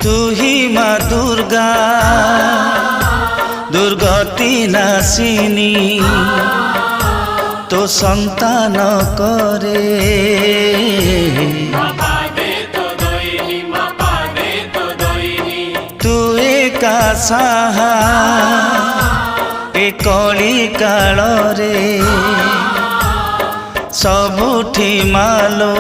तू ही माँ दुर्गा दुर्गति नाशिनी तो संतान करे तू एका साहा ए कली काल रे सबुठी मालो